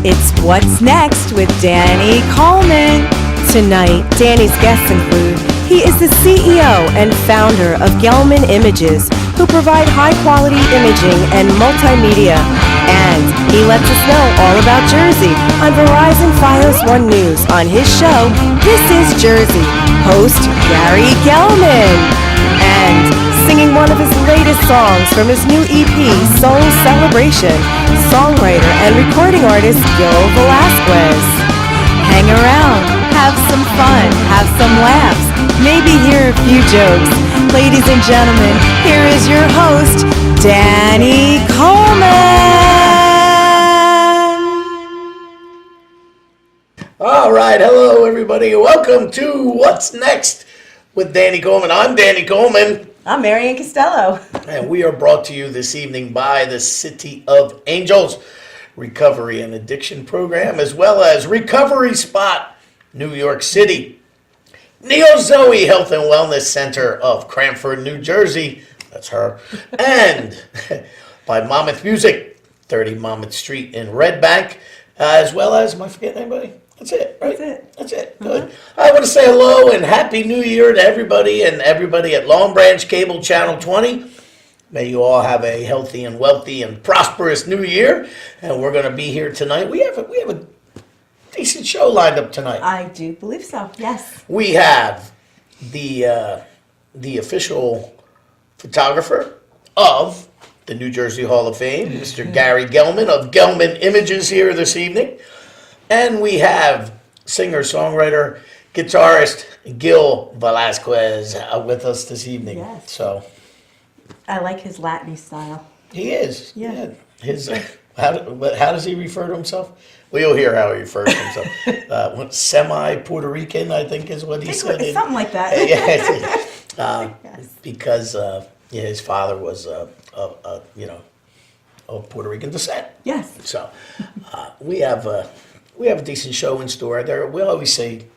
It's What's Next with Danny Coleman. Tonight, Danny's guests include, he is the CEO and founder of Gelman Images, who provide high-quality imaging and multimedia. And he lets us know all about Jersey on Verizon Fios 1 News on his show, This is Jersey, host Gary Gelman. And singing one of his latest songs from his new EP, Soul Celebration, songwriter and recording artist Gil Velasquez. Hang around, have some fun, have some laughs, maybe hear a few jokes. Ladies and gentlemen, here is your host, Danny Coleman. All right, hello everybody. Welcome to What's Next with Danny Coleman. I'm Danny Coleman. I'm Maryann Castello. And we are brought to you this evening by the City of Angels Recovery and Addiction Program, as well as Recovery Spot, New York City. Neo Zoe Health and Wellness Center of Cranford, New Jersey. That's her. And by Monmouth Music, 30 Monmouth Street in Red Bank, as well as, am I forgetting anybody? That's it, right? That's it. Good. I want to say hello and Happy New Year to everybody and everybody at Long Branch Cable Channel 20. May you all have a healthy and wealthy and prosperous New Year. And we're going to be here tonight. We have a decent show lined up tonight. I do believe so, yes. We have the official photographer of the New Jersey Hall of Fame, Mr. Gary Gelman of Gelman Images here this evening. And we have singer-songwriter, guitarist Gil Velasquez with us this evening. Yes. So I like his Latin style. he is. Yeah. His how does he refer to himself? Well, you'll hear how he refers to himself. Semi-Puerto Rican, I think, is what he said. Something like that. Yes. Because his father was of Puerto Rican descent. Yes. So we have a decent show in store. We always say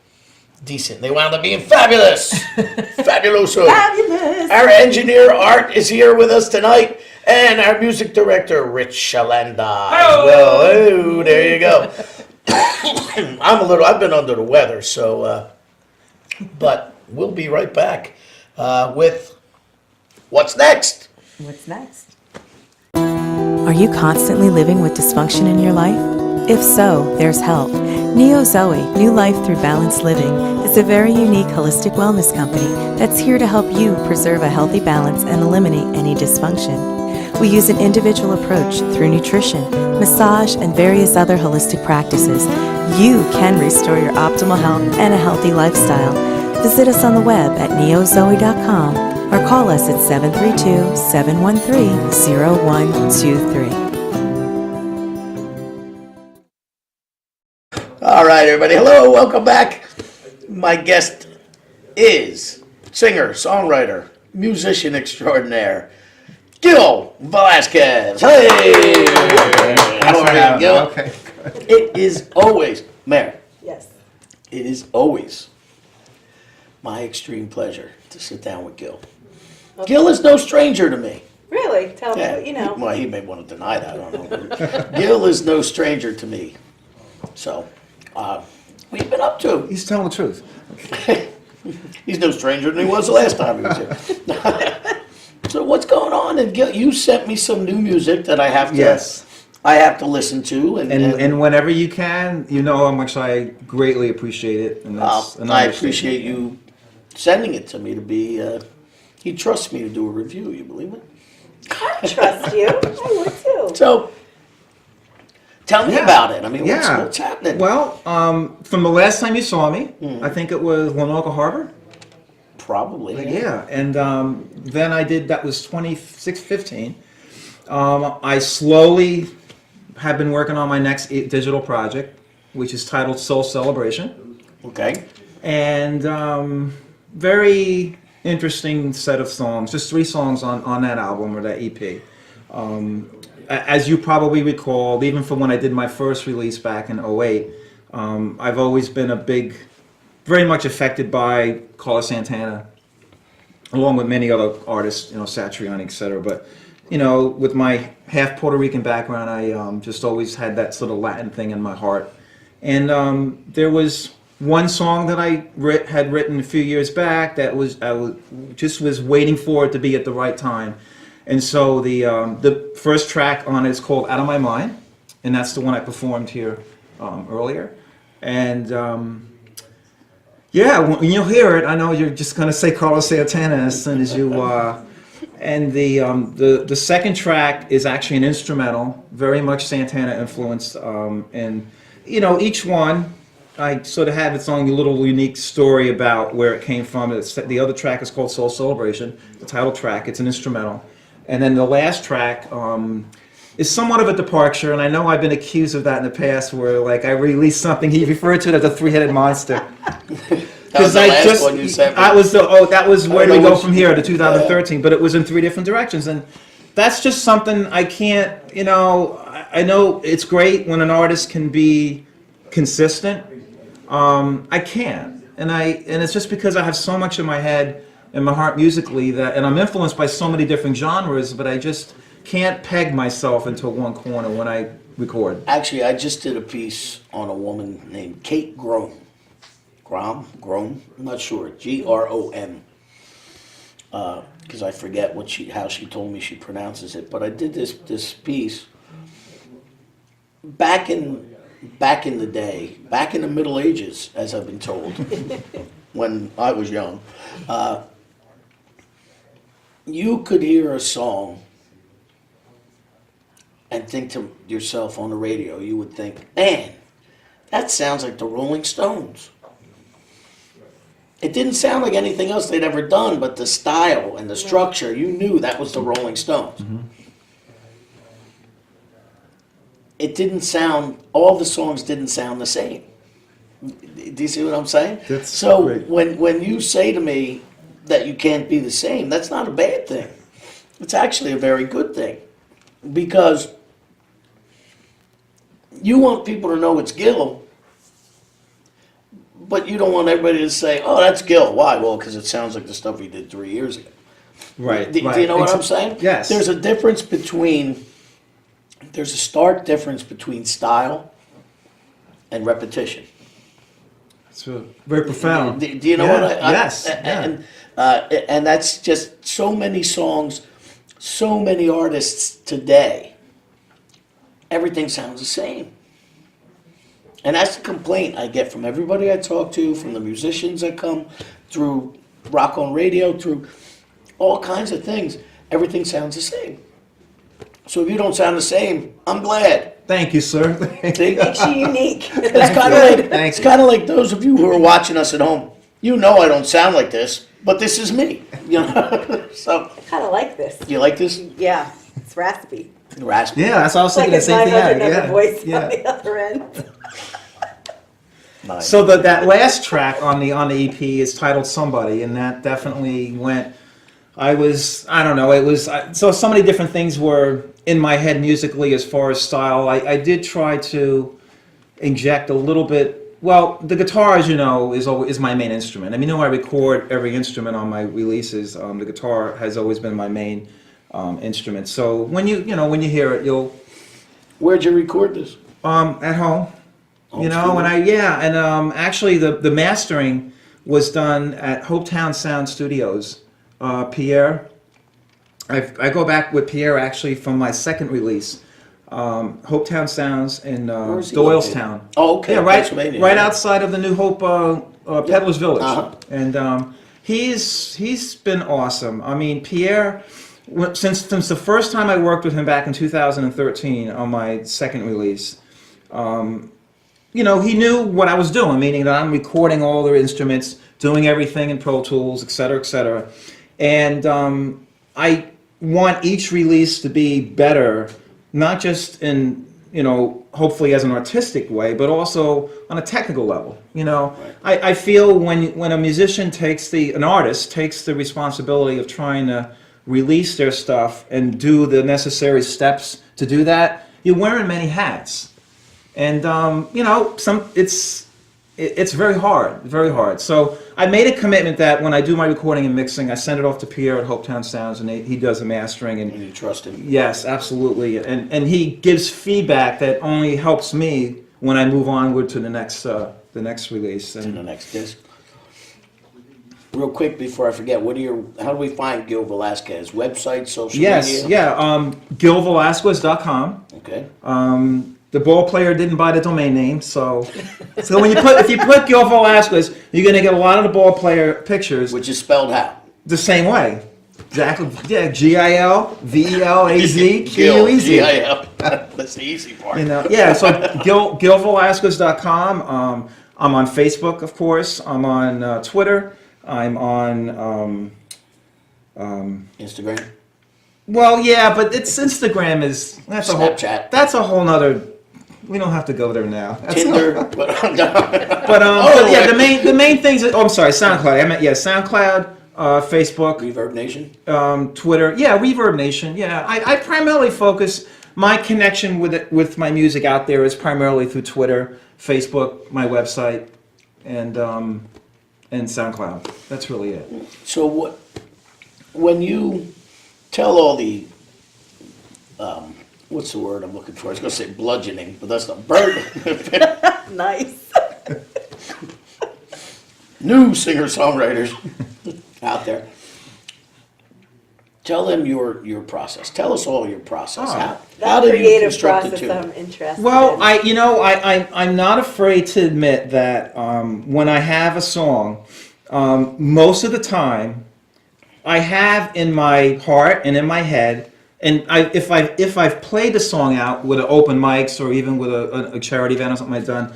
decent. They wound up being fabulous. Fabuloso. Fabulous. Our engineer, Art, is here with us tonight. And our music director, Rich Shalanda. Well, oh, there you go. I've been under the weather, so, but we'll be right back with What's Next? What's next? Are you constantly living with dysfunction in your life? If so, there's help. Neo Zoe, New Life Through Balanced Living, is a very unique holistic wellness company that's here to help you preserve a healthy balance and eliminate any dysfunction. We use an individual approach through nutrition, massage, and various other holistic practices. You can restore your optimal health and a healthy lifestyle. Visit us on the web at neozoe.com or call us at 732-713-0123. All right, everybody. Hello, welcome back. My guest is singer, songwriter, musician extraordinaire, Gil Velasquez. Hey! How are you, Gil? Okay. It is always, Mayor. Yes. It is always my extreme pleasure to sit down with Gil. Okay. Gil is no stranger to me. Really? Tell me Yeah, what you know. Well, he may want to deny that. I don't know. Gil is no stranger to me. So, what have you been up to? He's telling the truth. He's no stranger than he was the last time he was here. So what's going on? And Gil, you sent me some new music that I have to. Yes. I have to listen to, And whenever you can, you know how much I greatly appreciate it. And that's an I understatement. appreciate you sending it to me to be. He trusts me to do a review. You believe it? I trust you. I would too. So, tell me Yeah. about it. I mean, Yeah. what's happening? Well, from the last time you saw me, I think it was Winoka Harbor. Probably. Yeah, and then I did, that was 2015. I slowly have been working on my next digital project, which is titled Soul Celebration. Okay. And very interesting set of songs, just 3 songs on that album or that EP. As you probably recall, even from when I did my first release back in '08, I've always been very much affected by Carlos Santana, along with many other artists, Satriani, etc. But with my half Puerto Rican background, I just always had that sort of Latin thing in my heart. And there was one song that I had written a few years back that was waiting for it to be at the right time. And so the first track on it is called Out of My Mind, and that's the one I performed here earlier. And yeah, when you'll hear it, I know you're just going to say Carlos Santana as soon as you... And the second track is actually an instrumental, very much Santana influenced. And, each one, I sort of have its own little unique story about where it came from. The other track is called Soul Celebration, the title track. It's an instrumental. And then the last track is somewhat of a departure, and I know I've been accused of that in the past, where like I released something, he referred to it as a three-headed monster. That was the last one you sent me. That was where do we go from here to 2013, but it was in three different directions, and that's just something I can't, I know it's great when an artist can be consistent. I can't, and it's just because I have so much in my head and my heart musically and I'm influenced by so many different genres, but I just can't peg myself into one corner when I record. Actually, I just did a piece on a woman named Kate Grom. Grom? I'm not sure. Grom. Because I forget how she told me she pronounces it. But I did this piece back in the day, back in the Middle Ages, as I've been told, when I was young. You could hear a song and think to yourself on the radio, you would think, man, that sounds like the Rolling Stones. It didn't sound like anything else they'd ever done, but the style and the structure, you knew that was the Rolling Stones. Mm-hmm. It didn't sound, all the songs didn't sound the same. Do you see what I'm saying? That's so great. when you say to me that you can't be the same, that's not a bad thing. It's actually a very good thing. Because you want people to know it's Gil, but you don't want everybody to say, oh, that's Gil. Why? Well, because it sounds like the stuff he did 3 years ago. Right. Do you know what I'm saying? Yes. There's a stark difference between style and repetition. It's very profound. Do you know what I... Yes. And that's just so many songs, so many artists today. Everything sounds the same. And that's the complaint I get from everybody I talk to, from the musicians that come through rock on radio, through all kinds of things. Everything sounds the same. So if you don't sound the same, I'm glad. Thank you, sir. Makes you unique. It's kind of like those of you who are watching us at home. You know I don't sound like this, but this is me. So I kind of like this. you like this? Yeah, it's raspy. Raspy. Yeah, that's what I was It's thinking. like The same thing. a 900 number voice Yeah. on the other end. Nice. So that last track on the EP is titled Somebody, and that definitely went. It was so many different things were in my head musically as far as style. I did try to inject a little bit. Well, the guitar, as you know, is my main instrument. I mean, I record every instrument on my releases. The guitar has always been my main instrument. So when you hear it, you'll. Where'd you record this? At home. Studio? Actually the mastering was done at Hopetown Sound Studios. Pierre, I go back with Pierre actually from my second release, Hopetown Sounds in Doylestown. Oh, okay. Yeah, right Pennsylvania. outside of the new Hope Peddlers Village. Uh-huh. And he's been awesome. I mean, Pierre, since the first time I worked with him back in 2013 on my second release, he knew what I was doing, meaning that I'm recording all the instruments, doing everything in Pro Tools, et cetera, et cetera. And I want each release to be better, not just in, hopefully as an artistic way, but also on a technical level. Right. I feel when a musician an artist takes the responsibility of trying to release their stuff and do the necessary steps to do that, you're wearing many hats. And it's very hard, very hard. So I made a commitment that when I do my recording and mixing, I send it off to Pierre at Hopetown Sounds, and he does the mastering. And you trust him? Yes, absolutely. And he gives feedback that only helps me when I move onward to the next release. To the next disc. Real quick before I forget, how do we find Gil Velasquez? Website, social media? Yes, yeah, GilVelasquez.com. Okay. The ball player didn't buy the domain name, so when if you put Gil Velasquez, you're gonna get a lot of the ball player pictures. Which is spelled how? The same way. Exactly. Yeah, GILVELAZQUEZ. Gil. That's the easy part. You know, yeah. So GilVelasquez.com. I'm on Facebook, of course. I'm on Twitter. I'm on Instagram. Well, yeah, but Instagram is Snapchat. That's a whole nother. We don't have to go there now. Tinder. But yeah, the main things. I'm sorry, SoundCloud. I meant SoundCloud, Facebook, Reverb Nation. Twitter. Yeah, Reverb Nation. Yeah, I primarily focus my connection with my music out there is primarily through Twitter, Facebook, my website, and SoundCloud. That's really it. So when you tell all the what's the word I'm looking for? I was going to say bludgeoning, but that's not bird. Nice. New singer-songwriters out there. Tell them your process. Tell us all your process. How That do you creative construct a process tune? I'm interested Well, in. I'm not afraid to admit that when I have a song, most of the time, I have in my heart and in my head, and if I've played the song out with an open mics or even with a charity event or something I've done,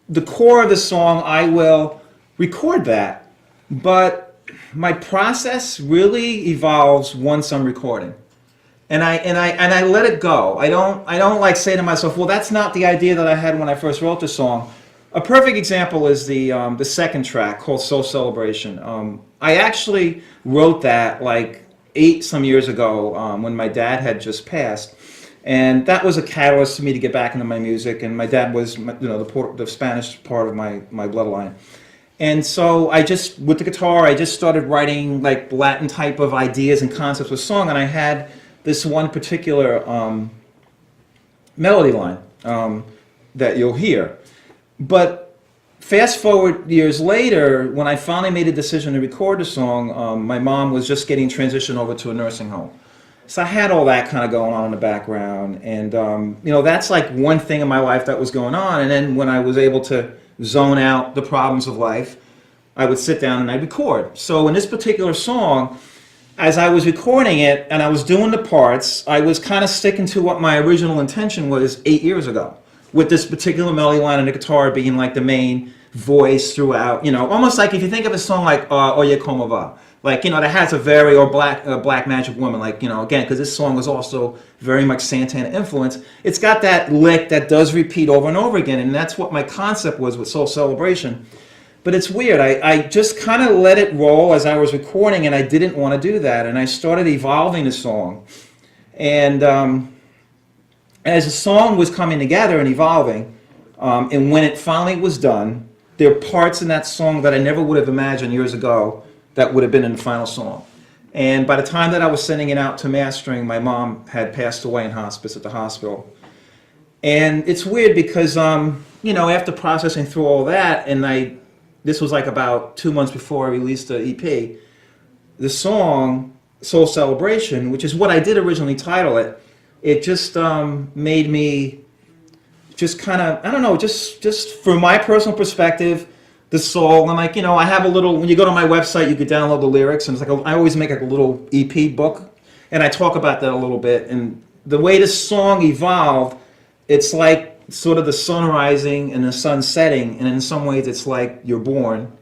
the core of the song I will record that, but my process really evolves once I'm recording. And I let it go. I don't like say to myself, well, that's not the idea that I had when I first wrote the song. A perfect example is the second track called Soul Celebration. I actually wrote that like 8 some years ago when my dad had just passed, and that was a catalyst for me to get back into my music. And my dad was the Spanish part of my bloodline. And so I just, with the guitar, I just started writing like Latin type of ideas and concepts with song, and I had this one particular melody line that you'll hear. But fast forward years later, when I finally made a decision to record the song, my mom was just getting transitioned over to a nursing home. So I had all that kind of going on in the background, and that's like one thing in my life that was going on. And then when I was able to zone out the problems of life, I would sit down and I'd record. So in this particular song, as I was recording it and I was doing the parts, I was kind of sticking to what my original intention was 8 years ago, with this particular melody line and the guitar being like the main voice throughout. Almost like if you think of a song like Oye Como Va, like that has a very, or Black Magic Woman, like again, because this song was also very much Santana influence. It's got that lick that does repeat over and over again, and that's what my concept was with Soul Celebration. But it's weird. I just kind of let it roll as I was recording, and I didn't want to do that. And I started evolving the song. And as the song was coming together and evolving, and when it finally was done, there are parts in that song that I never would have imagined years ago that would have been in the final song. And by the time that I was sending it out to mastering, my mom had passed away in hospice at the hospital. And it's weird because, after processing through all that, and this was like about 2 months before I released the EP, the song Soul Celebration, which is what I did originally title it, it just made me just kind of, I don't know, just from my personal perspective, the soul, and like, I have a little, when you go to my website, you could download the lyrics, and it's like, I always make like a little EP book, and I talk about that a little bit, and the way this song evolved, it's like sort of the sun rising and the sun setting, and in some ways it's like you're born,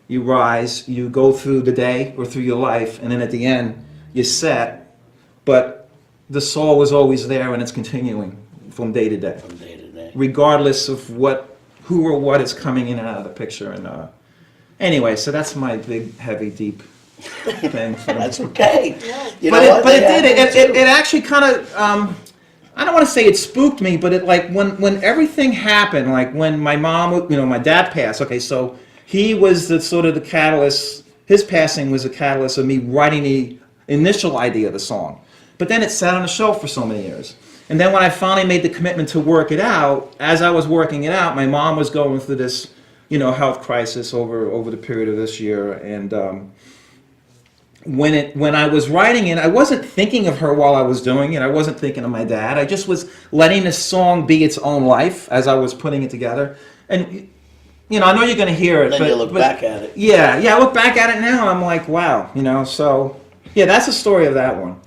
you rise, you go through the day or through your life, and then at the end, you set, but the soul is always there, and it's continuing from day to day. From day to day. Regardless of who or what is coming in and out of the picture. And anyway, so that's my big, heavy, deep thing. That's okay. Yeah. You know But what? it actually kind of, I don't want to say it spooked me, but it like when everything happened, like when my mom, my dad passed. Okay, so he was the sort of the catalyst. His passing was the catalyst of me writing the initial idea of the song. But then it sat on the shelf for so many years. And then when I finally made the commitment to work it out, as I was working it out, my mom was going through this, health crisis over the period of this year. And when I was writing it, I wasn't thinking of her while I was doing it. I wasn't thinking of my dad. I just was letting the song be its own life as I was putting it together. And I know you're going to hear it. And then you look back at it. Yeah, I look back at it now and I'm like, wow, so yeah, that's the story of that one.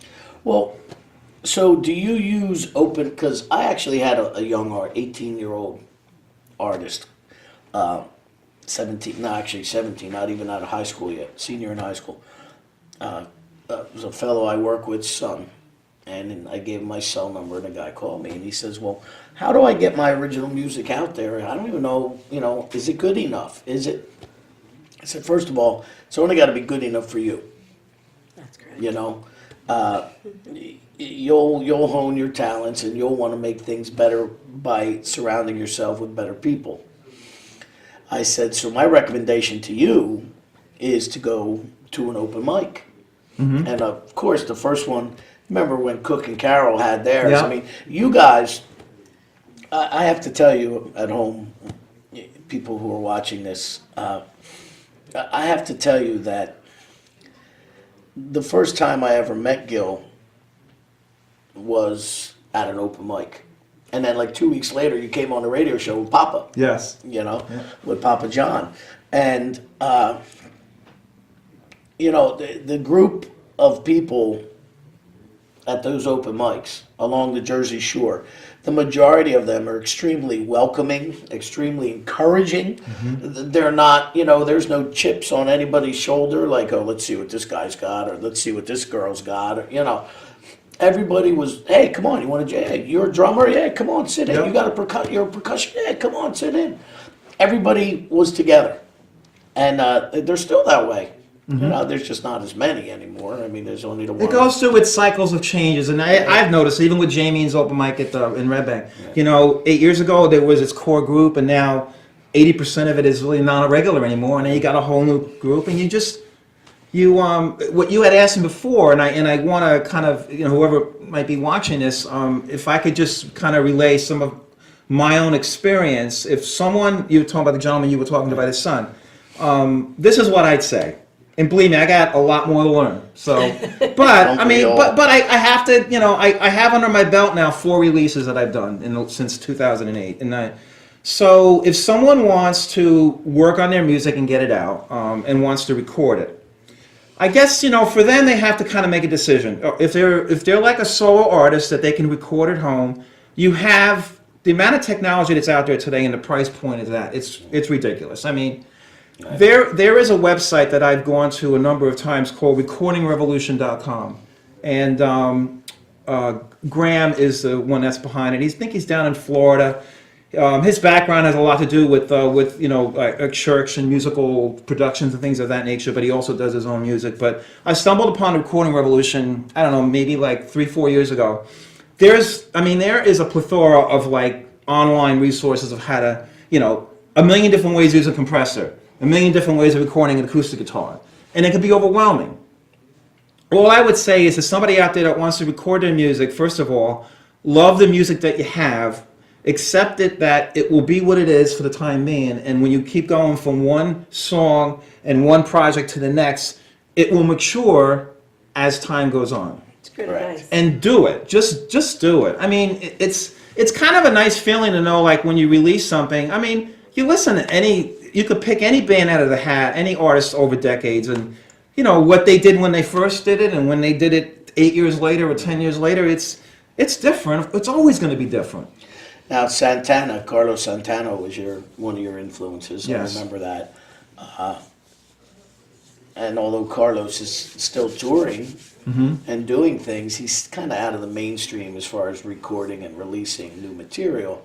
Well, so do you use open, because I actually had a young 18-year-old artist, 17, not even out of high school yet, senior in high school. Was a fellow I work with, son, and I gave him my cell number, and a guy called me, and he says, well, how do I get my original music out there? I don't even know, is it good enough? Is it? I said, first of all, it's only got to be good enough for you. That's great. You'll hone your talents, and you'll want to make things better by surrounding yourself with better people. I said, so my recommendation to you is to go to an open mic. Mm-hmm. And of course, the first one, remember when Cook and Carol had theirs? Yeah. I mean, you guys, I have to tell you at home, people who are watching this, I have to tell you that the first time I ever met Gil was at an open mic. And then like 2 weeks later, you came on the radio show with Papa. Yes. With Papa John. And, the group of people at those open mics along the Jersey Shore, the majority of them are extremely welcoming, extremely encouraging. Mm-hmm. They're not, there's no chips on anybody's shoulder like, oh, let's see what this guy's got, or let's see what this girl's got, or, everybody was, hey, come on, you want to, hey, you're a drummer? Yeah, come on, sit in. Yep. You got you're a percussion? Yeah, come on, sit in. Everybody was together. And they're still that way. Mm-hmm. There's just not as many anymore. I mean, there's only the one. It goes through its cycles of changes, and I've noticed, even with Jamie's open mic in Red Bank, 8 years ago there was its core group, and now 80% of it is really not a regular anymore, and then you got a whole new group, and what you had asked me before, and I want to kind of, whoever might be watching this, if I could just kind of relay some of my own experience. If someone, you were talking about the gentleman you were talking about his son, this is what I'd say. And believe me, I got a lot more to learn. So, but I mean, but I have to, I have under my belt now 4 releases that I've done since 2008. So if someone wants to work on their music and get it out, and wants to record it, I guess, for them, they have to kind of make a decision. If they're like a solo artist that they can record at home, you have the amount of technology that's out there today, and the price point is that it's ridiculous. I mean, there is a website that I've gone to a number of times called recordingrevolution.com, and Graham is the one that's behind it. I think he's down in Florida. His background has a lot to do with church and musical productions and things of that nature, but he also does his own music. But I stumbled upon the Recording Revolution, I don't know, maybe like 3-4 years ago. There is a plethora of like online resources of how to, a million different ways to use a compressor, a million different ways of recording an acoustic guitar, and it can be overwhelming. All I would say is, if somebody out there that wants to record their music, first of all, love the music that you have, accept it that it will be what it is for the time being, and when you keep going from one song and one project to the next, it will mature as time goes on. It's good advice. And do it. Just do it. I mean, it's kind of a nice feeling to know, like, when you release something. I mean, you listen to you could pick any band out of the hat, any artist over decades, and what they did when they first did it, and when they did it 8 years later or 10 years later, it's different. It's always going to be different. Now, Carlos Santana was one of your influences. Yes. I remember that. And although Carlos is still touring and doing things, he's kind of out of the mainstream as far as recording and releasing new material.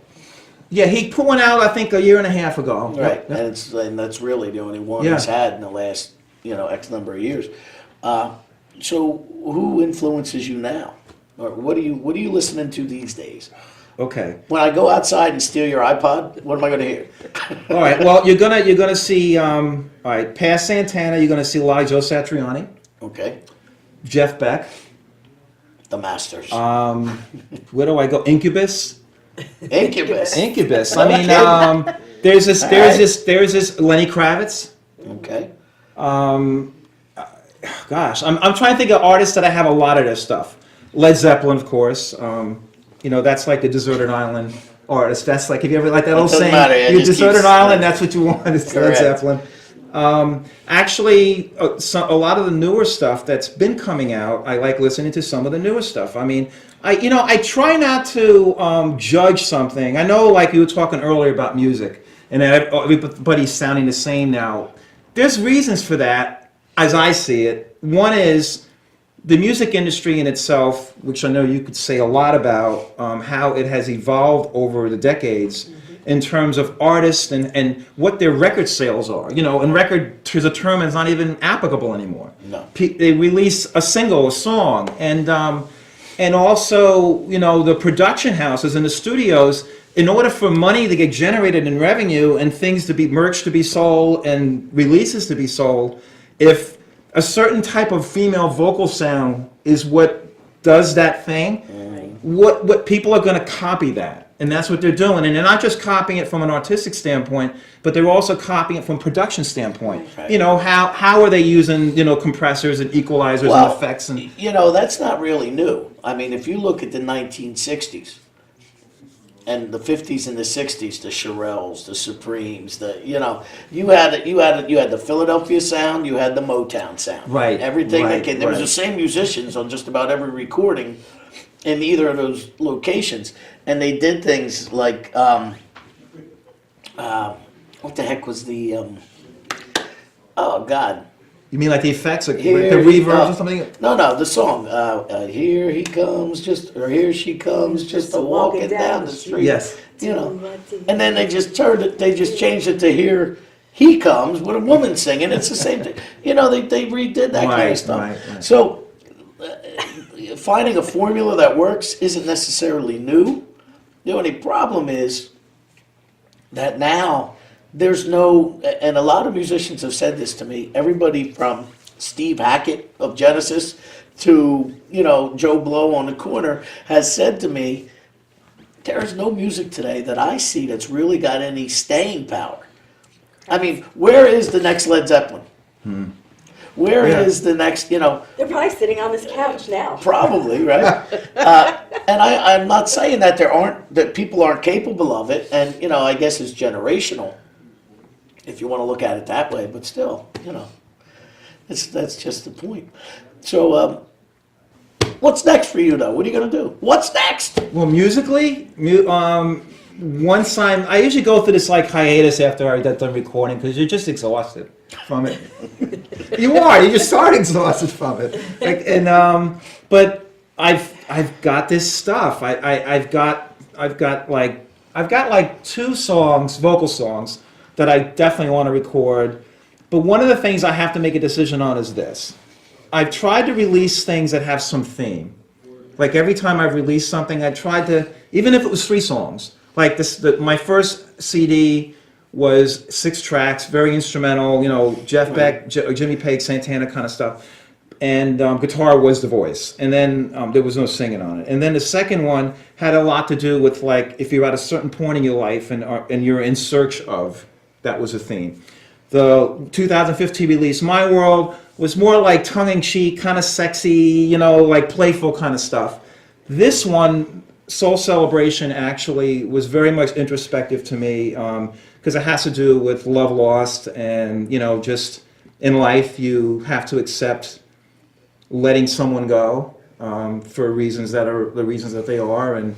Yeah, he put one out, I think, a year and a half ago. Right, Yep. And that's really the only one he's had in the last, X number of years. So who influences you now? Or what are you listening to these days? Okay. When I go outside and steal your iPod, what am I going to hear? All right. Well, you're gonna see. All right. Past Santana, you're gonna see a lot of Joe Satriani, Okay. Jeff Beck. The Masters. Where do I go? Incubus. Incubus. Incubus. I mean, Okay. there's this Alright. Lenny Kravitz. Okay. Gosh, I'm trying to think of artists that I have a lot of their stuff. Led Zeppelin, of course. That's like the deserted island artist. That's like, if you ever like that old doesn't saying, matter, yeah, you just deserted keeps- island, that's what you want. It's Led Correct. Zeppelin. Actually, a lot of the newer stuff that's been coming out, I like listening to some of the newer stuff. I mean, I try not to judge something. I know, like you were talking earlier about music, and everybody's sounding the same now. There's reasons for that, as I see it. One is the music industry in itself, which I know you could say a lot about, how it has evolved over the decades in terms of artists and what their record sales are. And record is a term that's not even applicable anymore. No. They release a single, a song, and also, the production houses and the studios, in order for money to get generated in revenue and things to be merch to be sold and releases to be sold, if a certain type of female vocal sound is what does that thing, what people are going to copy that. And that's what they're doing. And they're not just copying it from an artistic standpoint, but they're also copying it from a production standpoint. Right. How are they using, compressors and equalizers and effects? And That's not really new. I mean, if you look at the 1960s and the 50s and the 60s, the Shirelles, the Supremes, you had the Philadelphia sound, you had the Motown sound. Right, Everything right, there was right. the same musicians on just about every recording in either of those locations, and they did things like what the heck was the oh God. you mean like the effects, like the Here reverbs or something? No, the song. Here he comes, or here she comes, just a walking down the street. Yes. And then they just turned it. They just changed it to here he comes with a woman singing. It's the same thing. They redid that kind of stuff. Right. So finding a formula that works isn't necessarily new. The only problem is that now there's no, and a lot of musicians have said this to me, everybody from Steve Hackett of Genesis to, Joe Blow on the corner has said to me, there is no music today that I see that's really got any staying power. I mean, where is the next Led Zeppelin? Where is the next, They're probably sitting on this couch now. probably, right? And I'm not saying that that people aren't capable of it, and, I guess it's generational, if you want to look at it that way, but still, that's just the point. So, what's next for you, though? What are you going to do? What's next? Well, musically, once I usually go through this like hiatus after I get done recording because you're just exhausted from it. You just start exhausted from it. But I've got this stuff. I've got like 2 songs, vocal songs, that I definitely want to record. But one of the things I have to make a decision on is this. I've tried to release things that have some theme. Like every time I've released something, I tried to, even if it was 3 songs. Like my first CD was 6 tracks, very instrumental, Jeff Beck, Jimmy Page, Santana kind of stuff. And guitar was the voice. And then there was no singing on it. And then the second one had a lot to do with like, if you're at a certain point in your life and you're in search of, that was a theme. The 2015 release, My World, was more like tongue-in-cheek, kind of sexy, like playful kind of stuff. This one, Soul Celebration, actually was very much introspective to me because it has to do with love lost and, just in life you have to accept letting someone go for reasons that are the reasons that they are, and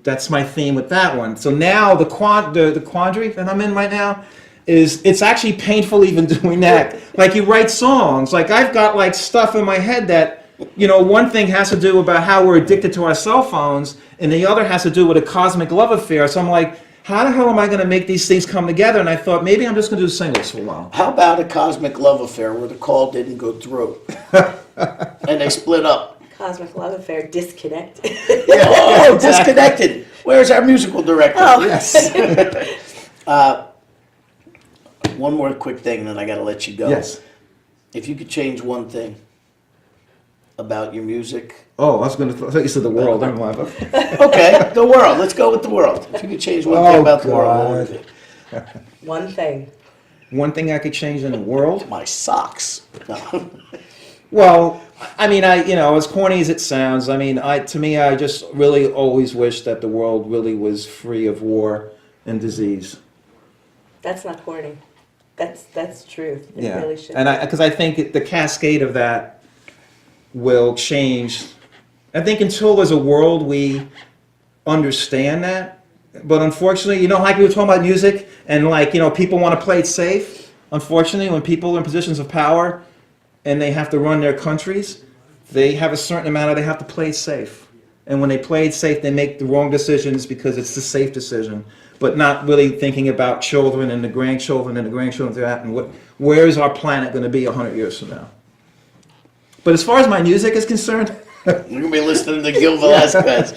that's my theme with that one. So now the quandary that I'm in right now is it's actually painful even doing that. Like you write songs, like I've got like stuff in my head that, one thing has to do about how we're addicted to our cell phones and the other has to do with a cosmic love affair. So I'm like, how the hell am I going to make these things come together? And I thought maybe I'm just going to do singles for a while. How about a cosmic love affair where the call didn't go through and they split up? Cosmic Love Affair, Disconnected. Oh, Disconnected. Where's our musical director? Oh. Yes. One more quick thing, and then I got to let you go. Yes. If you could change one thing about your music. Oh, I was going to. I thought you said the world. Never mind. Okay, the world. Let's go with the world. If you could change one thing about the world, what would it be? One thing. One thing I could change in the world. My socks. No. Well, I mean, as corny as it sounds, I mean, to me, I just really always wish that the world really was free of war and disease. That's not corny. That's truth. It Yeah, really should. and because I think the cascade of that will change. I think until there's a world we understand that, but unfortunately, like we were talking about music, and people want to play it safe. Unfortunately, when people are in positions of power and they have to run their countries, they have a certain amount of they have to play it safe. And when they play it safe, they make the wrong decisions because it's the safe decision, but not really thinking about children and the grandchildren and the grandchildren to that, and where is our planet going to be 100 years from now. But as far as my music is concerned, You're going to be listening to Gil Velasquez.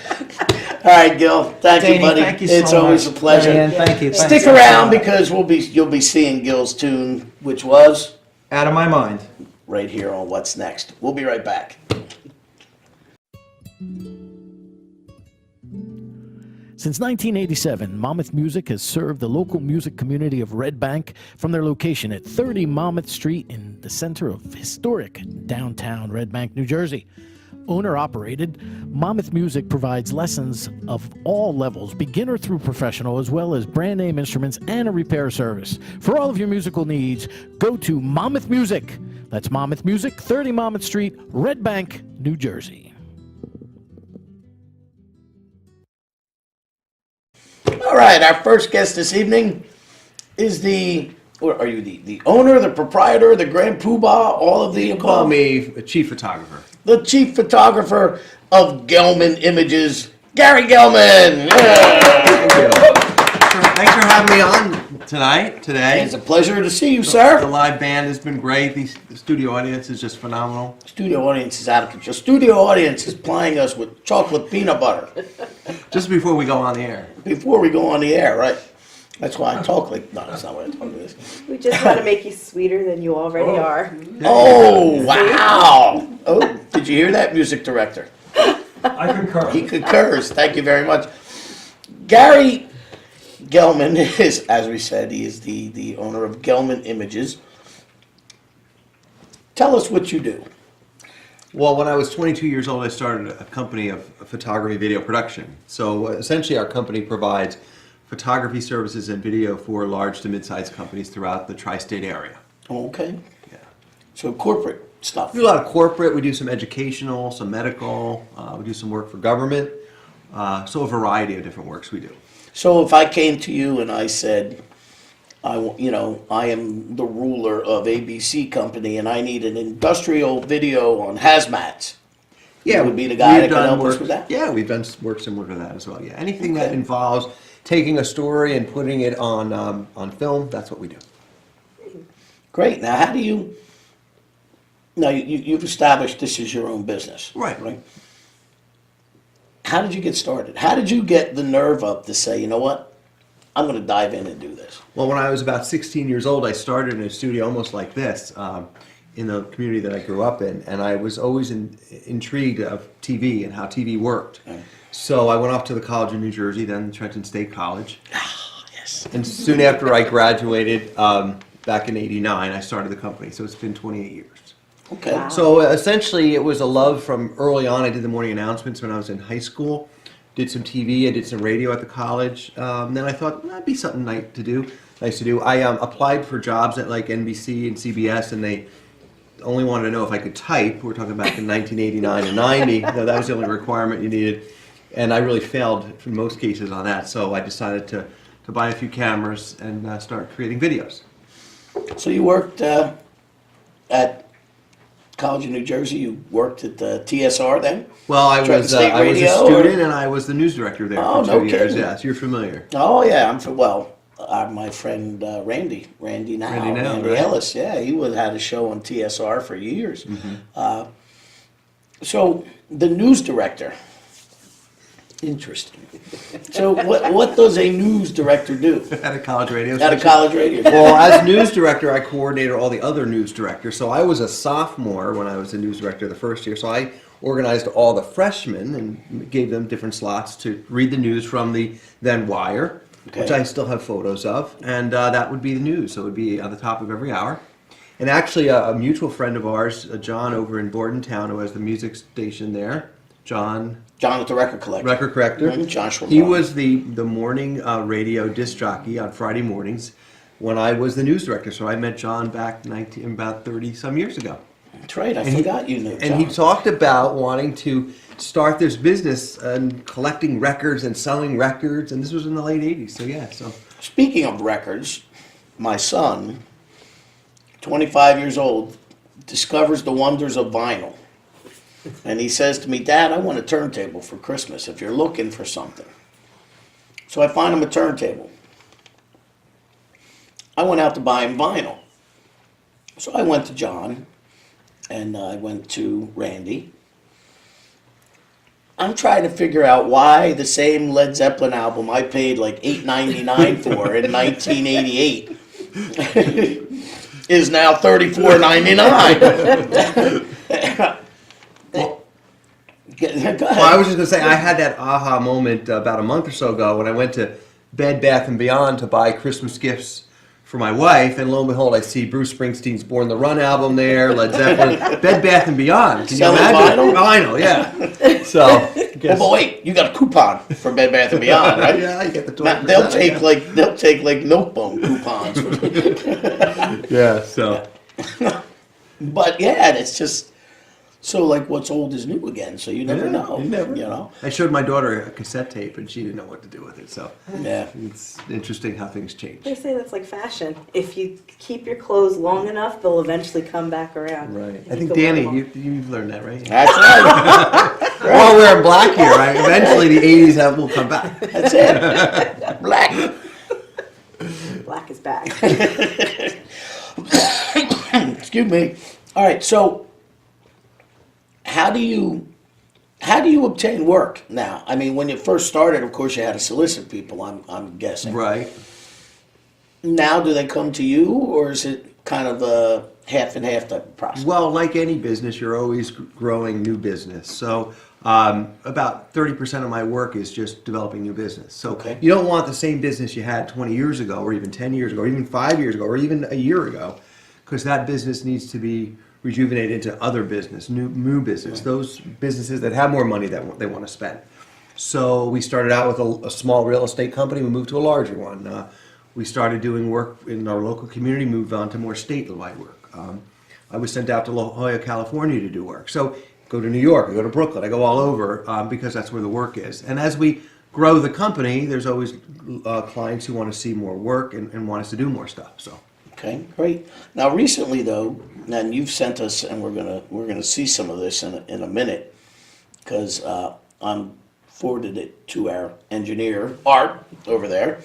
All right, Gil. Thank you, Danny, buddy. thank you so It's always a much. pleasure. Maryann, thank you. Stick Thanks. around because you'll be seeing Gil's tune, which was Out of my mind. right here on What's Next. We'll be right back. Since 1987, Monmouth Music has served the local music community of Red Bank from their location at 30 Monmouth Street in the center of historic downtown Red Bank, New Jersey. Owner-operated, Monmouth Music provides lessons of all levels, beginner through professional, as well as brand name instruments and a repair service. For all of your musical needs, go to Monmouth Music. That's Monmouth Music, 30 Monmouth Street, Red Bank, New Jersey. All right, our first guest this evening is the owner, the proprietor, the grand poobah, all of the above? Call me a chief photographer. The chief photographer of Gelman Images, Gary Gelman. Yeah. Thanks for having me on today. It's a pleasure to see you, The sir. live band has been great. The studio audience is just phenomenal. Studio audience is out of control. Studio audience is plying us with chocolate peanut butter Just before we go on the air. before we go on the air, right? That's why I talk like, no, that's not what I talk like this. We just want to make you sweeter than you already are. Oh, wow. Oh, did you hear that, music director? I concur. He concurs. Thank you very much. Gary Gelman is, as we said, he is the owner of Gelman Images. Tell us what you do. Well, when I was 22 years old, I started a company of photography video production. So essentially our company provides photography services and video for large to mid-sized companies throughout the tri-state area. Okay. Yeah. So corporate stuff. We do a lot of corporate, we do some educational, some medical, we do some work for government. So a variety of different works we do. So if I came to you and I said, I am the ruler of ABC Company and I need an industrial video on hazmats. You would be the guy that we've can done help us work- with that? Yeah, we've done work similar to that as well. Yeah, anything that Okay. involves taking a story and putting it on film, that's what we do. Great. Now, how do you? Now you've established this is your own business, Right. Right. How did you get started? How did you get the nerve up to say, you know what, I'm going to dive in and do this? Well, when I was about 16 years old, I started in a studio almost like this in the community that I grew up in, and I was always intrigued of TV and how TV worked. Okay. So I went off to the College of New Jersey, then Trenton State College. Yes. And soon after I graduated, back in '89, I started the company. So it's been 28 years. Okay. Wow. So essentially, it was a love from early on. I did the morning announcements when I was in high school. Did some TV. I did some radio at the college. Then I thought that'd be something nice to do. I applied for jobs at like NBC and CBS, and they only wanted to know if I could type. We're talking back in 1989 and 90. So that was the only requirement you needed, and I really failed in most cases on that. So I decided to buy a few cameras and start creating videos. So you worked at College of New Jersey. You worked at the TSR then? Well, I Trenton was State I was a Radio, or- student, and I was the news director there Oh, for no 2 years. kidding. Yes, you're familiar. Oh yeah, my friend Randy now, Randy Randy right. Ellis. Yeah, he had a show on TSR for years. So the news director. Interesting. So what does a news director do At a college radio at a station. college radio station? Well, as news director, I coordinated all the other news directors. So I was a sophomore when I was the news director the first year. So I organized all the freshmen and gave them different slots to read the news from the then Wire, which Okay. I still have photos of. And that would be the news. So it would be on the top of every hour. And actually, a mutual friend of ours, John over in Bordentown, who has the music station there, John John at the record collector. Record corrector. Mhm, John Schwartz. He was the morning radio disc jockey on Friday mornings when I was the news director. So I met John back about 30 some years ago. That's right. I forgot you knew. And he John. talked about wanting to start this business and collecting records and selling records. And this was in the late 80s. So yeah, so. Speaking of records, my son, 25 years old, discovers the wonders of vinyl. And he says to me, Dad, I want a turntable for Christmas if you're looking for something. So I find him a turntable. I went out to buy him vinyl. So I went to John and I went to Randy. I'm trying to figure out why the same Led Zeppelin album I paid like $8.99 for in 1988 is now $34.99. Go ahead. Well, I was just going to say, I had that aha moment about a month or so ago when I went to Bed Bath & Beyond to buy Christmas gifts for my wife, and lo and behold, I see Bruce Springsteen's Born the Run album there, Led Zeppelin, Bed Bath & Beyond. Can you Selling imagine? vinyl? Vinyl, yeah. So, Oh, but wait, you got a coupon for Bed Bath & Beyond, right? yeah, you get the Now, 20%. they'll take like milk bone coupons. Yeah, so. But yeah, it's just so like what's old is new again. So you never Yeah, know. you never. You know. I showed my daughter a cassette tape, and she didn't know what to do with it. So Yeah. it's interesting how things change. They say that's like fashion. If you keep your clothes long enough, they'll eventually come back around. Right. And I you think, can wear Danny, them all. you've learned that, right? That's right. We're all wearing black here, right? Eventually the 80s will come back. That's it. Black. Black is back. Excuse me. All right. So how do you obtain work now? I mean, when you first started, of course, you had to solicit people. I'm guessing. Right. Now, do they come to you, or is it kind of a half and half type of process? Well, like any business, you're always growing new business. So about 30% of my work is just developing new business. So Okay. you don't want the same business you had 20 years ago, or even 10 years ago, or even 5 years ago, or even a year ago, because that business needs to be rejuvenated into other business, new business, those businesses that have more money that they want to spend. So we started out with a small real estate company. We moved to a larger one. We started doing work in our local community, moved on to more statewide work. I was sent out to La Jolla, California to do work. So go to New York, I go to Brooklyn, I go all over because that's where the work is. And as we grow the company, there's always clients who want to see more work and want us to do more stuff. So. Okay, great. Now, recently, though, and you've sent us, and we're gonna see some of this in a minute, because I'm forwarded it to our engineer Art over there.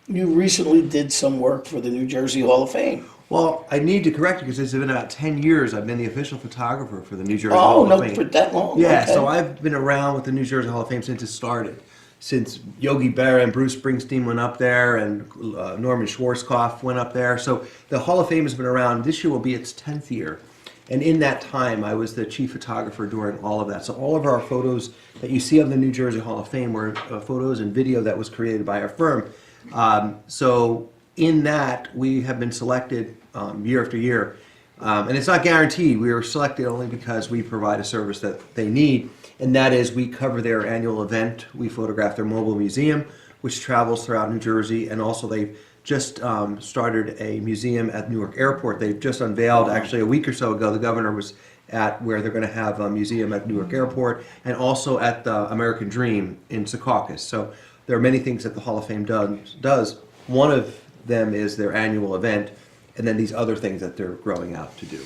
You recently did some work for the New Jersey Hall of Fame. Well, I need to correct you because it's been about 10 years I've been the official photographer for the New Jersey Oh, Hall no, of Fame. for that long? Yeah, Okay. so I've been around with the New Jersey Hall of Fame since it started. Since Yogi Berra and Bruce Springsteen went up there and Norman Schwarzkopf went up there. So the Hall of Fame has been around. This year will be its 10th year. And in that time, I was the chief photographer during all of that. So all of our photos that you see of the New Jersey Hall of Fame were photos and video that was created by our firm. So in that, we have been selected year after year. And it's not guaranteed. We are selected only because we provide a service that they need. And that is we cover their annual event. We photograph their mobile museum, which travels throughout New Jersey. And also they've just started a museum at Newark Airport. They've just unveiled, actually a week or so ago, the governor was at where they're going to have a museum at Newark Airport and also at the American Dream in Secaucus. So there are many things that the Hall of Fame does. One of them is their annual event, and then these other things that they're growing out to do.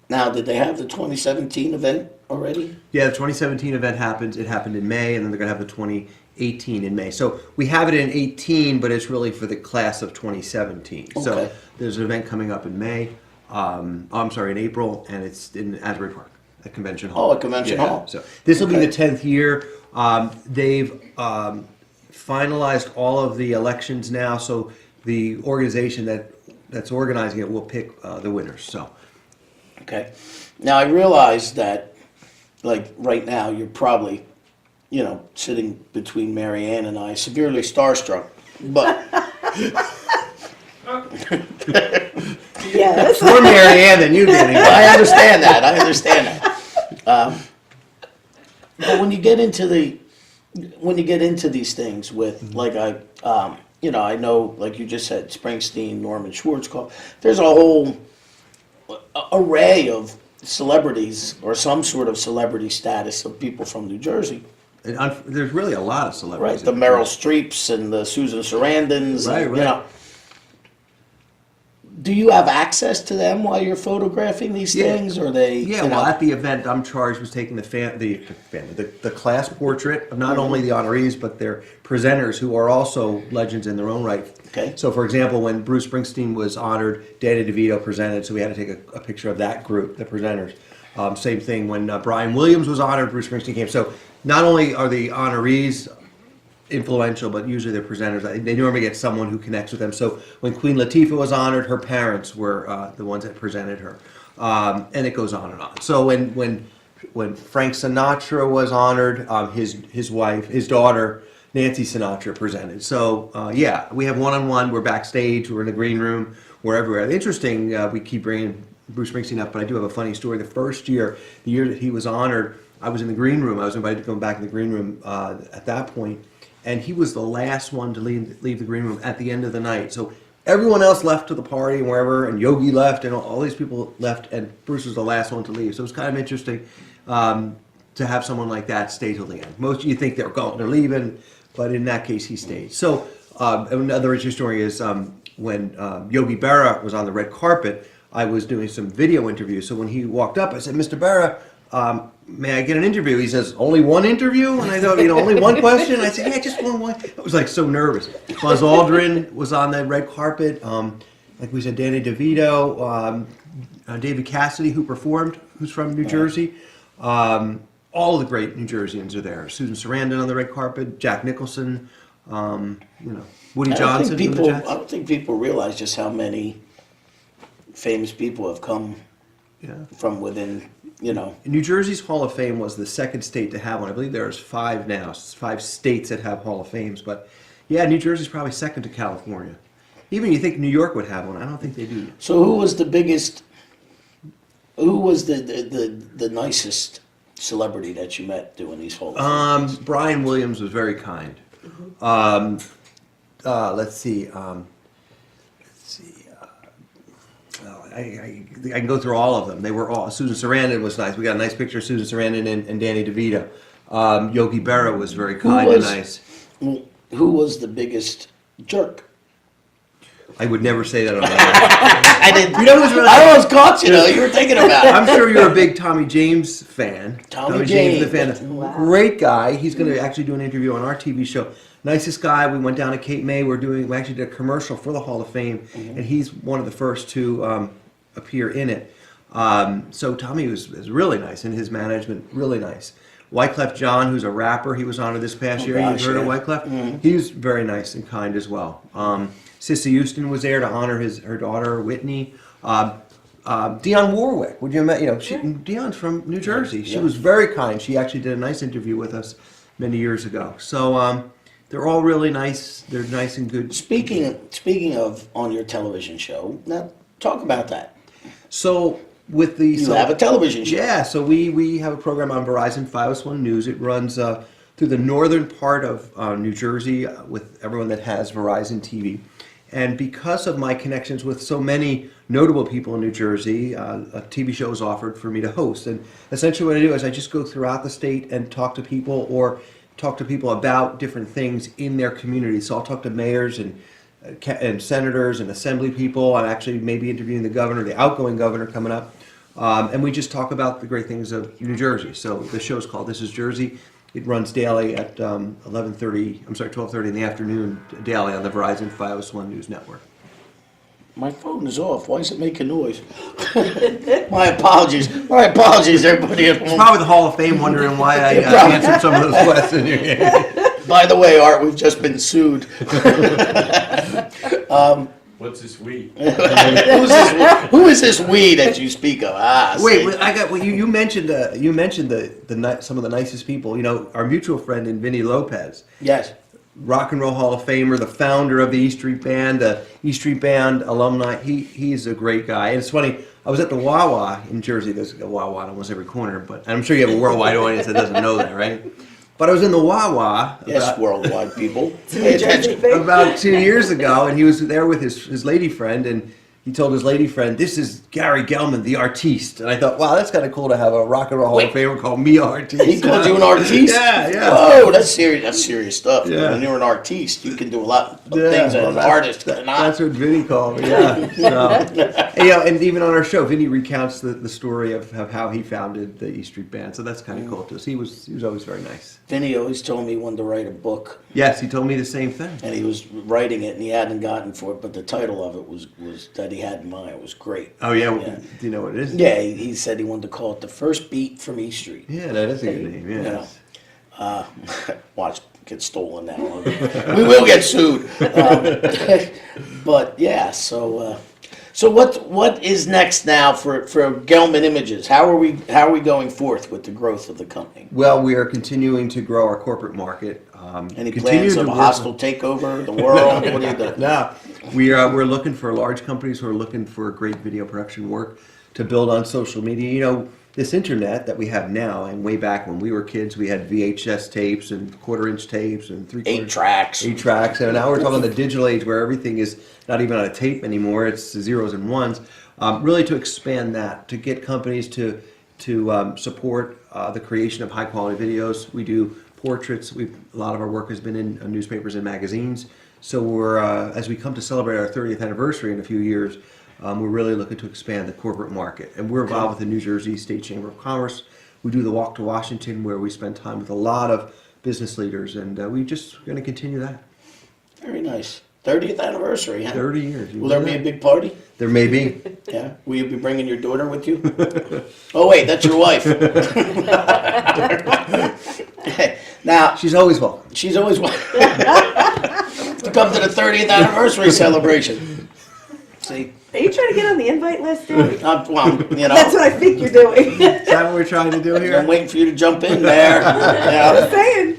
Now, did they have the 2017 event already? Yeah, the 2017 event happens. It happened in May, and then they're going to have the 2018 in May. So we have it in 18, but it's really for the class of 2017. So Okay. there's an event coming up in May. In April, and it's in Asbury Park. at Convention Hall. Oh, at Convention Hall. So this will be Okay. the 10th year. They've finalized all of the elections now, so the organization that's organizing it will pick the winners. So Okay. Now I realize that, like right now, you're probably, sitting between Maryann and I, severely starstruck. But Yes. more Maryann than you, Danny. I understand that. I understand that. But when you get into these things with like I know, like you just said, Springsteen, Norman Schwarzkopf. There's a whole array of celebrities or some sort of celebrity status of people from New Jersey. There's really a lot of Right, celebrities. the Meryl Streeps and the Susan Sarandons. Right, and, right. Do you have access to them while you're photographing these Yeah. things, or they? Yeah, well, at the event, I'm charged with taking the class portrait of not only the honorees but their presenters, who are also legends in their own right. Okay. So, for example, when Bruce Springsteen was honored, Danny DeVito presented, so we had to take a picture of that group, the presenters. Same thing when Brian Williams was honored, Bruce Springsteen came. So, not only are the honorees influential, but usually they're presenters. They normally get someone who connects with them. So when Queen Latifah was honored, her parents were the ones that presented her, and it goes on and on. So when Frank Sinatra was honored, his wife, his daughter Nancy Sinatra presented. So yeah, we have one-on-one. We're backstage. We're in the green room. We're everywhere. Interesting. We keep bringing Bruce Springsteen up, but I do have a funny story. The year that he was honored, I was in the green room. I was invited to come back in the green room at that point. And he was the last one to leave the green room at the end of the night. So everyone else left to the party and wherever, and Yogi left, and all these people left, and Bruce was the last one to leave. So it was kind of interesting to have someone like that stay till the end. Most of you think they're leaving, but in that case, he stayed. So another interesting story is when Yogi Berra was on the red carpet, I was doing some video interviews. So when he walked up, I said, "Mr. Berra, may I get an interview?" He says, "Only one interview?" And I thought, only one question? I said, "Yeah, just one." I was like so nervous. Buzz Aldrin was on the red carpet. Like we said, Danny DeVito, David Cassidy, who performed, who's from New Jersey. All of the great New Jerseyans are there. Susan Sarandon on the red carpet, Jack Nicholson, Woody Johnson. I don't think people realize just how many famous people have come from within. New Jersey's Hall of Fame was the second state to have one. I believe there's 5 now, 5 states that have Hall of Fames. But yeah, New Jersey's probably second to California. Even you think New York would have one. I don't think they do. So who was the biggest? Who was the nicest celebrity that you met doing these Hall of Fames? Brian Williams was very kind. Let's see. I can go through all of them. They were all. Susan Sarandon was nice. We got a nice picture of Susan Sarandon and Danny DeVito. Yogi Berra was very kind and nice. Who was the biggest jerk? I would never say that on the I didn't. You know who's really? I almost caught you. You were thinking about it. I'm sure you're a big Tommy James fan. Tommy James, the James. fan. Wow. Great guy. He's going to actually do an interview on our TV show. Nicest guy. We went down to Cape May. We actually did a commercial for the Hall of Fame, and he's one of the first to appear in it. So Tommy was really nice, and his management really nice. Wyclef Jean, who's a rapper, he was honored this past year. Gosh, You've heard yeah. of Wyclef? He was very nice and kind as well. Sissy Houston was there to honor her daughter Whitney. Dionne Warwick, would you imagine? Dionne's from New Jersey. She was very kind. She actually did a nice interview with us many years ago. So they're all really nice. They're nice and good. Speaking of on your television show, now talk about that. So with the You have a television show. Yeah, so we have a program on Verizon 501 News. It runs through the northern part of New Jersey with everyone that has Verizon TV. And because of my connections with so many notable people in New Jersey, a TV show is offered for me to host. And essentially what I do is I just go throughout the state and talk to people about different things in their community. So I'll talk to mayors and senators and assembly people. I'm actually maybe interviewing the governor, the outgoing governor coming up. And we just talk about the great things of New Jersey. So the show's called This is Jersey. It runs daily at 12:30 in the afternoon daily on the Verizon 501 News Network. My phone is off. Why is it making noise? My apologies. My apologies, everybody at It's home. probably the Hall of Fame wondering why I answered some of those questions. By the way, Art, we've just been sued. What's this weed? Who is this we that you speak of? Wait, See. I got. Well, you mentioned some of the nicest people. You know, our mutual friend in Vinny Lopez, Yes. Rock and Roll Hall of Famer, the founder of the E Street Band, the E Street Band alumni. He's a great guy. And it's funny. I was at the Wawa in Jersey. There's a Wawa at almost every corner, but I'm sure you have a worldwide audience that doesn't know that, right? But I was in the Wawa. Yes, worldwide people. New Pay Jersey attention. thing. About 2 years ago, and he was there with his lady friend, and he told his lady friend, "This is Gary Gelman, the artiste." And I thought, wow, that's kind of cool to have a rock and roll Hall of Famer called me artiste. He called you an artiste? Yeah, yeah. Whoa, that's serious. That's serious stuff. Yeah. When you're an artiste, you can do a lot of Yeah, things that well, an that's- artist cannot. That's what Vinny called me. Yeah. So, and, and even on our show, Vinny recounts the story of how he founded the E Street Band. So that's kind of cool to us. He was always very nice. Vinny always told me he wanted to write a book, Yes, he told me the same thing. and he was writing it, and he hadn't gotten for it, but the title of it was that he had in mind. It was great. Oh yeah, Yeah. do you know what it is? Yeah, he said he wanted to call it The First Beat from E Street. Yeah, that is a good name. Yeah. Yes. Watch get stolen now. We will get sued. But yeah, so what is next now for Gelman Images? How are we going forth with the growth of the company? Well, we are continuing to grow our corporate market. Any continue plans to of a work- hostile takeover of the world? What are you doing? No, we're looking for large companies who are looking for great video production work to build on social media. You know, this internet that we have now, and way back when we were kids, we had VHS tapes and quarter-inch tapes and 3/4 8 tracks. 8 tracks, and now we're talking the digital age where everything is not even on a tape anymore; it's zeros and ones. Really, to expand that, to get companies to support the creation of high-quality videos. We do portraits. A lot of our work has been in newspapers and magazines. So we're as we come to celebrate our 30th anniversary in a few years, we're really looking to expand the corporate market. And we're involved with the New Jersey State Chamber of Commerce. We do the Walk to Washington, where we spend time with a lot of business leaders, and we're just going to continue that. Very nice. 30th anniversary, huh? 30 years. Will there be a big party? There may be. Yeah. Will you be bringing your daughter with you? Oh wait, that's your wife. Now She's always welcome. she's always to come to the 30th anniversary celebration. See, Are you trying to get on the invite list, Danny? well, you know, That's what I think you're doing. Is that what we're trying to do I'm here? waiting for you to jump in there. Just saying.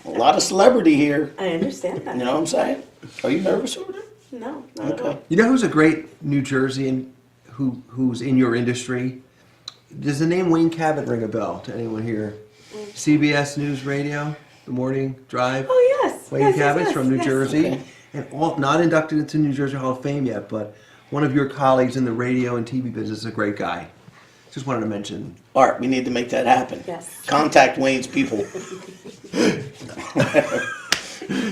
A lot of celebrity here. I understand that. You know what I'm saying? Are you nervous over there? No, not at Okay. all. You know who's a great New Jerseyan who's in your industry? Does the name Wayne Cabot ring a bell to anyone here? CBS News Radio, The Morning Drive. Oh, yes. Wayne Yes, yes, Cabot's yes, from New yes. Jersey, Okay. and not inducted into New Jersey Hall of Fame yet, but one of your colleagues in the radio and TV business is a great guy. Just wanted to mention. Art, we need to make that happen. Yes. Contact Wayne's people.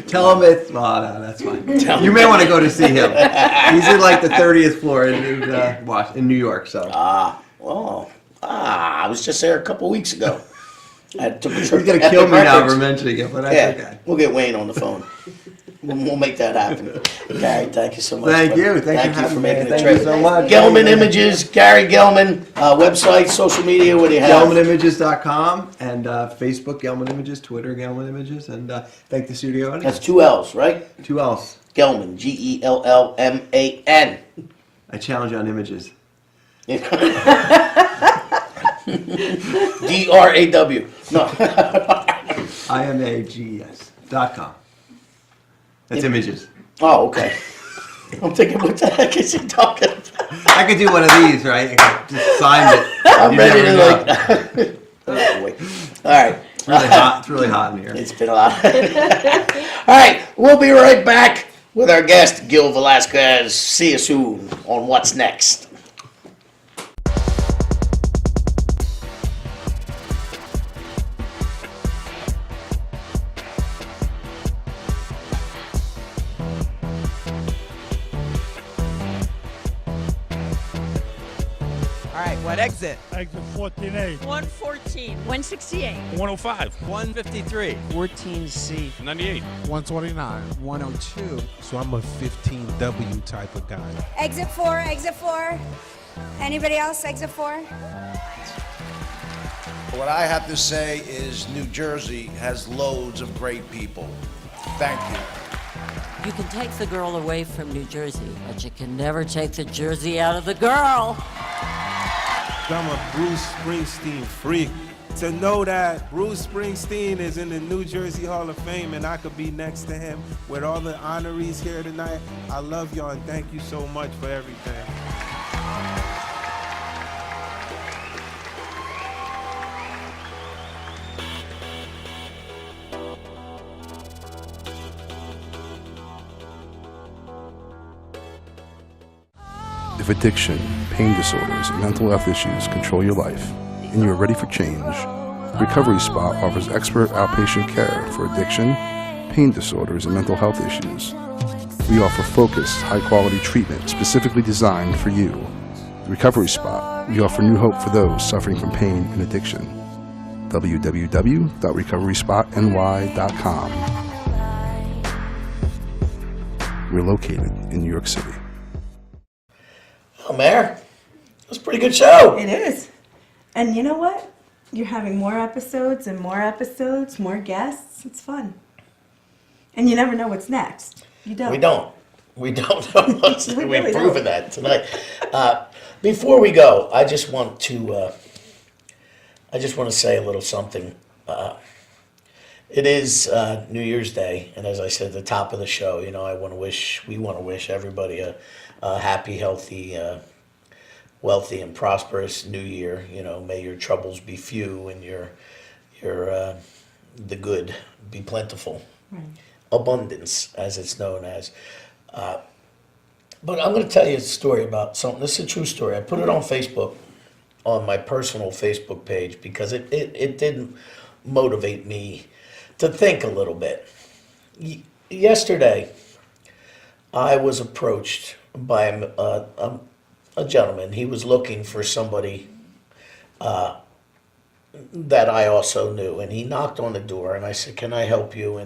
Tell him it's. Oh, no, that's fine. Tell You him. may want to go to see him. He's in like the 30th floor in New York. So I was just there a couple weeks ago. I took a trip he's gonna to kill Epic me now Records. for mentioning it, but that's Yeah, okay. we'll get Wayne on the phone. We'll make that happen. Gary, thank you so much. Thank buddy. you. Thank you for for having making me. the Thank trip. you so much. Gelman Images, Gary Gelman, website, social media, what do you have? GelmanImages.com and Facebook Gelman Images, Twitter Gelman Images, and thank the studio audience. That's 2 L's, right? 2 L's. Gelman, Gellman. I challenge you on images. DRAW. No. IMAGES.com. That's images. Oh, okay. I'm thinking, what the heck is he talking about? I could do one of these, right? I could just sign it. I'm You ready never to know. like. Oh, boy. All right. It's really hot. It's really hot in here. It's been a lot. All right. We'll be right back with our guest, Gil Velasquez. See you soon on What's Next. All right, What exit? Exit 14A. 114. 168. 105. 153. 14C. 98. 129. 102. So I'm a 15W type of guy. Exit 4, exit 4. Anybody else, exit 4? What I have to say is New Jersey has loads of great people. Thank you. You can take the girl away from New Jersey, but you can never take the Jersey out of the girl. I'm a Bruce Springsteen freak. To know that Bruce Springsteen is in the New Jersey Hall of Fame and I could be next to him with all the honorees here tonight, I love y'all and thank you so much for everything. If addiction, pain disorders, and mental health issues control your life, and you are ready for change, Recovery Spot offers expert outpatient care for addiction, pain disorders, and mental health issues. We offer focused, high-quality treatment specifically designed for you. The Recovery Spot, we offer new hope for those suffering from pain and addiction. www.recoveryspotny.com. We're located in New York City. Oh, Mayor, that's a pretty good show. It is. And you know what? You're having more episodes and more guests. It's fun. And you never know what's next. You don't. We don't know what's We We've really proven don't. that tonight. Before we go, I just want to say a little something. It is New Year's Day, and as I said at the top of the show, we want to wish everybody a happy, healthy, wealthy, and prosperous New Year. May your troubles be few and your the good be plentiful. Right. Abundance, as it's known as. But I'm going to tell you a story about something. This is a true story. I put it on Facebook, on my personal Facebook page, because it did motivate me to think a little bit. Yesterday, I was approached by a gentleman. He was looking for somebody that I also knew, and he knocked on the door, and I said, "Can I help you?"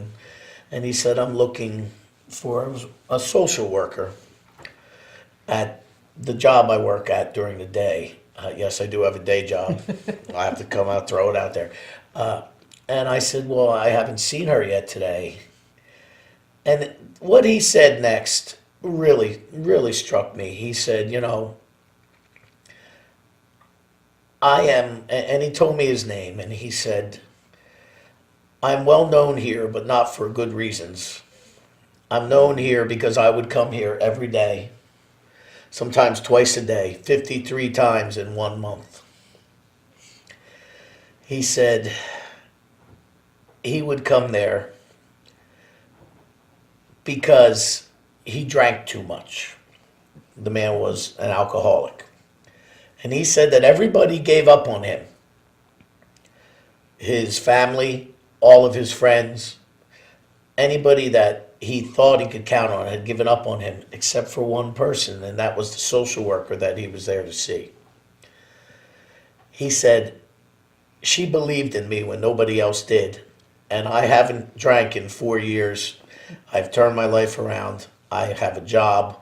And he said, "I'm looking for a social worker at the job I work at during the day." Yes, I do have a day job. I have to come out, throw it out there. And I said, "Well, I haven't seen her yet today." And what he said next really, really struck me. He said, I am, and he told me his name, and he said, "I'm well known here, but not for good reasons. I'm known here because I would come here every day, sometimes twice a day, 53 times in 1 month." He said he would come there because he drank too much. The man was an alcoholic. And he said that everybody gave up on him. His family, all of his friends, anybody that he thought he could count on had given up on him, except for one person, and that was the social worker that he was there to see. He said, "She believed in me when nobody else did, and I haven't drank in 4 years. I've turned my life around. I have a job.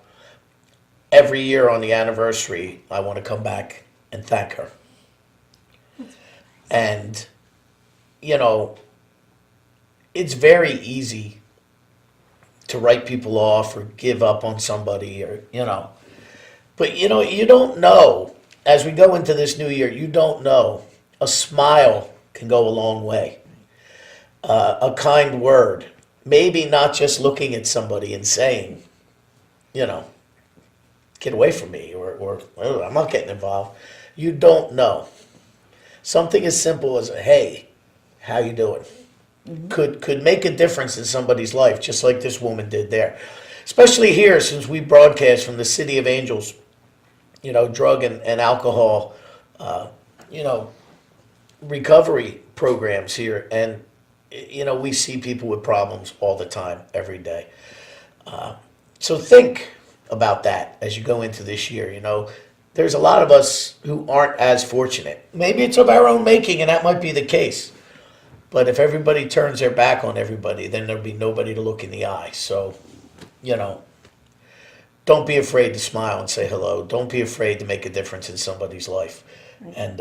Every year on the anniversary, I want to come back and thank her." And, it's very easy to write people off or give up on somebody But, you don't know. As we go into this new year, you don't know. A smile can go a long way. A kind word. Maybe not just looking at somebody and saying, "Get away from me," or "Oh, I'm not getting involved." You don't know. Something as simple as, "Hey, how you doing?" could make a difference in somebody's life, just like this woman did there. Especially here, since we broadcast from the City of Angels, drug and alcohol, recovery programs here. And, we see people with problems all the time, every day. So think about that as you go into this year. there's a lot of us who aren't as fortunate. Maybe it's of our own making, and that might be the case. But if everybody turns their back on everybody, then there'll be nobody to look in the eye. So, don't be afraid to smile and say hello. Don't be afraid to make a difference in somebody's life. And,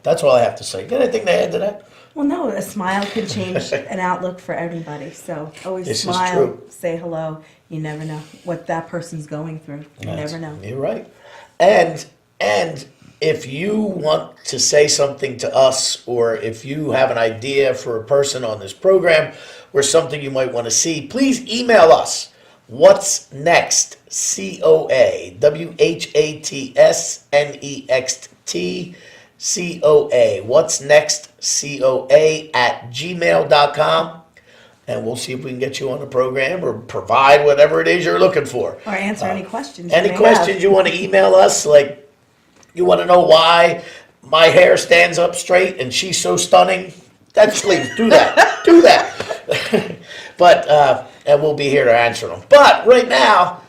that's all I have to say. Got anything to add to that? Well, no, a smile could change an outlook for everybody. So always This is smile, true. say hello. You never know what that person's going through. You never know. You're right. And if you want to say something to us, or if you have an idea for a person on this program or something you might want to see, please email us. What's next? COA. WHATSNEXT. COA. What's next? COA @gmail.com. And we'll see if we can get you on the program or provide whatever it is you're looking for. Or answer any questions. Any you may questions have. you want to email us, like you want to know why my hair stands up straight and she's so stunning, please do that. Do that. But, and we'll be here to answer them. But right now,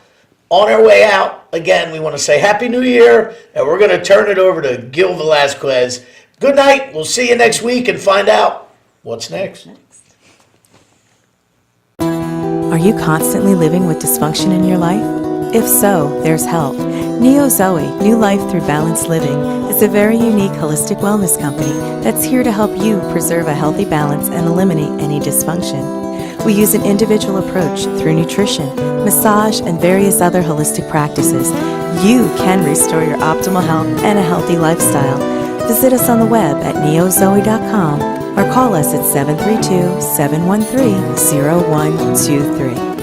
on our way out, again, we want to say Happy New Year, and we're going to turn it over to Gil Velasquez. Good night. We'll see you next week and find out what's next. Are you constantly living with dysfunction in your life? If so, there's help. Neo Zoe, New Life Through Balanced Living, is a very unique holistic wellness company that's here to help you preserve a healthy balance and eliminate any dysfunction. We use an individual approach through nutrition, massage, and various other holistic practices. You can restore your optimal health and a healthy lifestyle. Visit us on the web at neozoe.com or call us at 732-713-0123.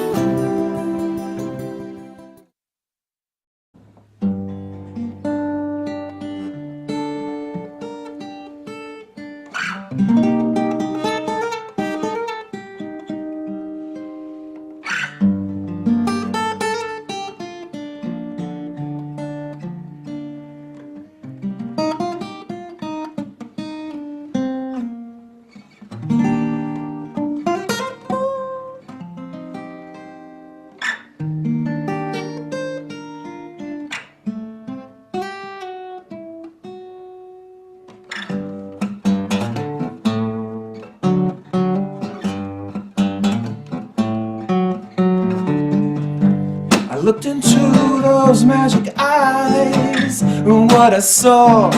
Looked into those magic eyes, and what I saw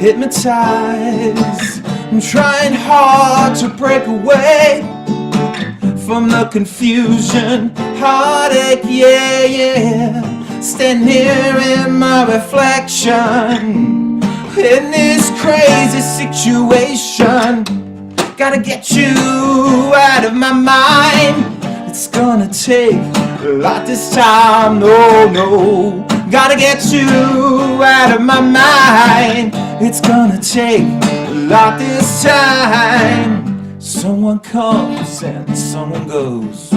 hypnotized. I'm trying hard to break away from the confusion, heartache, yeah. Stand here in my reflection in this crazy situation. Gotta get you out of my mind. It's gonna take a lot this time, no. Gotta get you out of my mind. It's gonna take a lot this time. Someone comes and someone goes,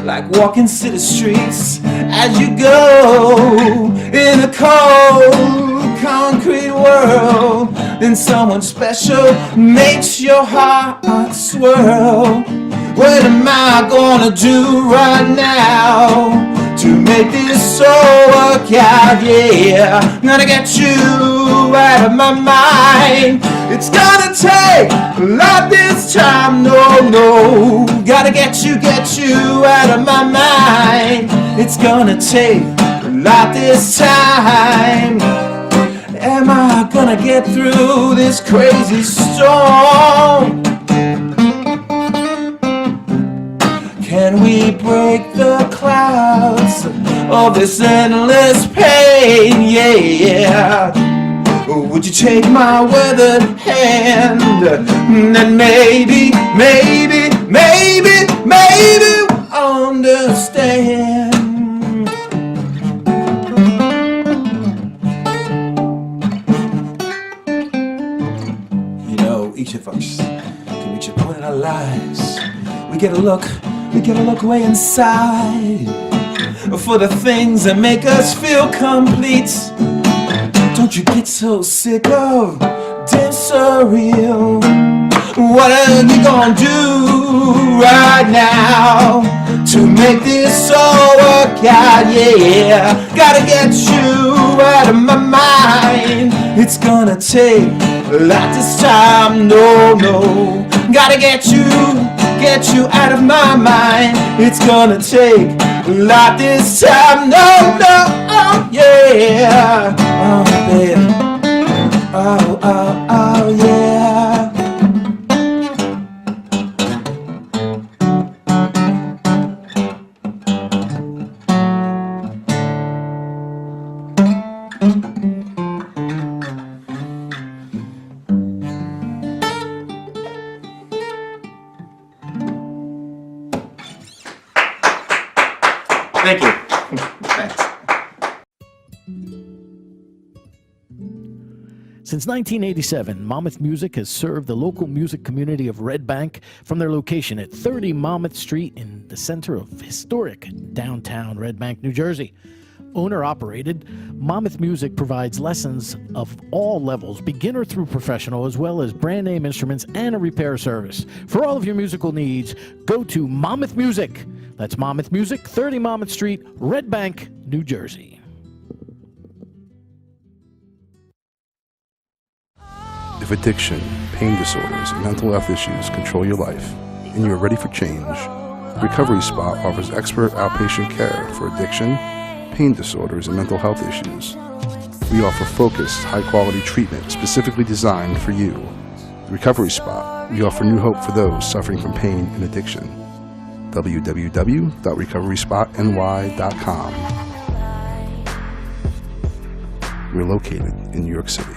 like walking city streets as you go in a cold concrete world. Then someone special makes your heart swirl. What am I gonna do right now to make this all work out? Yeah, I'm gonna get you out of my mind. It's gonna take a lot this time, no. Gotta get you out of my mind. It's gonna take a lot this time. Am I gonna get through this crazy storm? Can we break the clouds of this endless pain? Yeah. Would you take my weathered hand? And maybe understand. You know, each of us can reach a point in our lives. We get a look way inside for the things that make us feel complete. Don't you get so sick of damn surreal? What are you gonna do right now to make this all work out, yeah. Gotta get you out of my mind. It's gonna take a lot this time, no, no. Gotta get you out of my mind. It's gonna take a lot this time, no, no, oh, yeah. Oh, baby. Oh, oh, oh, yeah. Thank you. Thanks. Since 1987, Monmouth Music has served the local music community of Red Bank from their location at 30 Monmouth Street in the center of historic downtown Red Bank, New Jersey. Owner-operated, Monmouth Music provides lessons of all levels, beginner through professional, as well as brand-name instruments and a repair service. For all of your musical needs, go to Monmouth Music. That's Monmouth Music, 30 Monmouth Street, Red Bank, New Jersey. If addiction, pain disorders, and mental health issues control your life, and you are ready for change, Recovery Spot offers expert outpatient care for addiction, pain disorders, and mental health issues. We offer focused, high-quality treatment specifically designed for you. Recovery Spot, we offer new hope for those suffering from pain and addiction. www.recoveryspotny.com. We're located in New York City.